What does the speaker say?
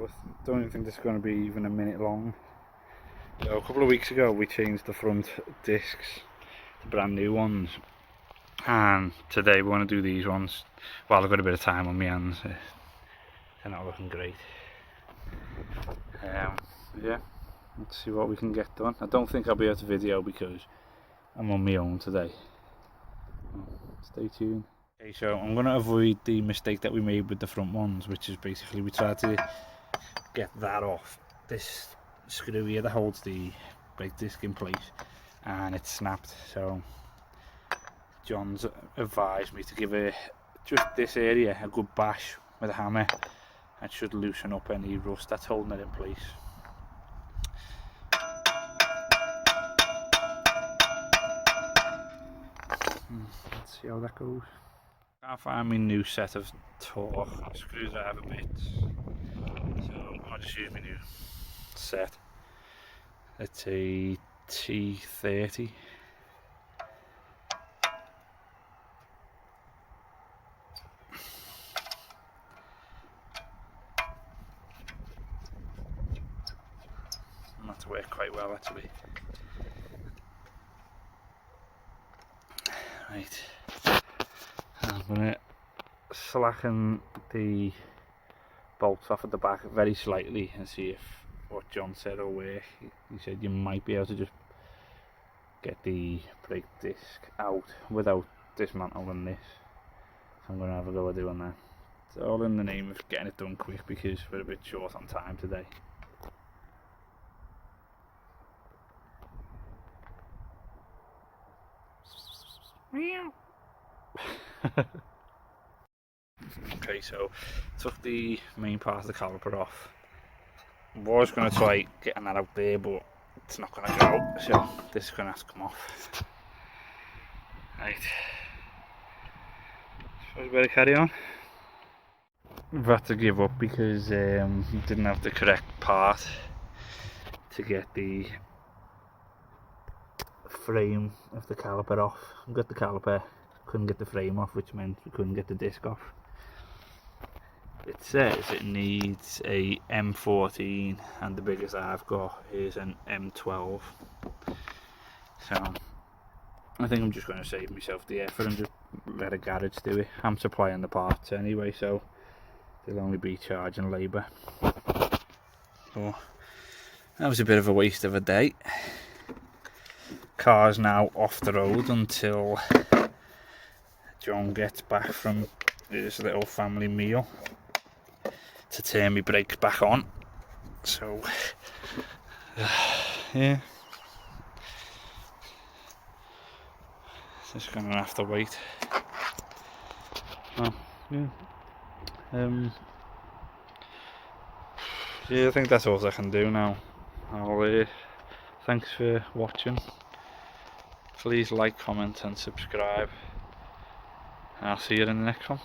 I don't even think this is going to be even a minute long. So a couple of weeks ago we changed the front discs to brand new ones, and today we want to do these ones. Well, I've got a bit of time on my hands. They're not looking great. Yeah, let's see what we can get done. I don't think I'll be able to video because I'm on my own today. Stay tuned. Okay, so I'm going to avoid the mistake that we made with the front ones, which is basically we tried to get that off this screw here that holds the brake disc in place, and it snapped. So John's advised me to give just this area a good bash with a hammer. It should loosen up any rust that's holding it in place. Let's see how that goes. Can't find my new set of torque screwdriver bits, so I'll just use my new set. It's a T30. And that's worked quite well actually. Right, I'm going to slacken the bolts off at the back very slightly and see if what John said will work. He said you might be able to just get the brake disc out without dismantling this. So I'm going to have a go at doing that. It's all in the name of getting it done quick because we're a bit short on time today. Okay, so took the main part of the caliper off. Was going to try getting that out there, but it's not going to go, so this is going to have to come off. Right, so we better carry on. We've had to give up because we didn't have the correct part to get the frame of the caliper off. We got the caliper, couldn't get the frame off, which meant we couldn't get the disc off. It says it needs a M14 and the biggest I've got is an M12. So I think I'm just going to save myself the effort and just let a garage do it. I'm supplying the parts anyway, so they'll only be charging labour. So that was a bit of a waste of a day. Car's now off the road until John gets back from his little family meal to turn my brakes back on. So yeah, just gonna have to wait. Oh, yeah. Yeah, I think that's all I can do now. Thanks for watching. Please like, comment and subscribe. I'll see you in the next one.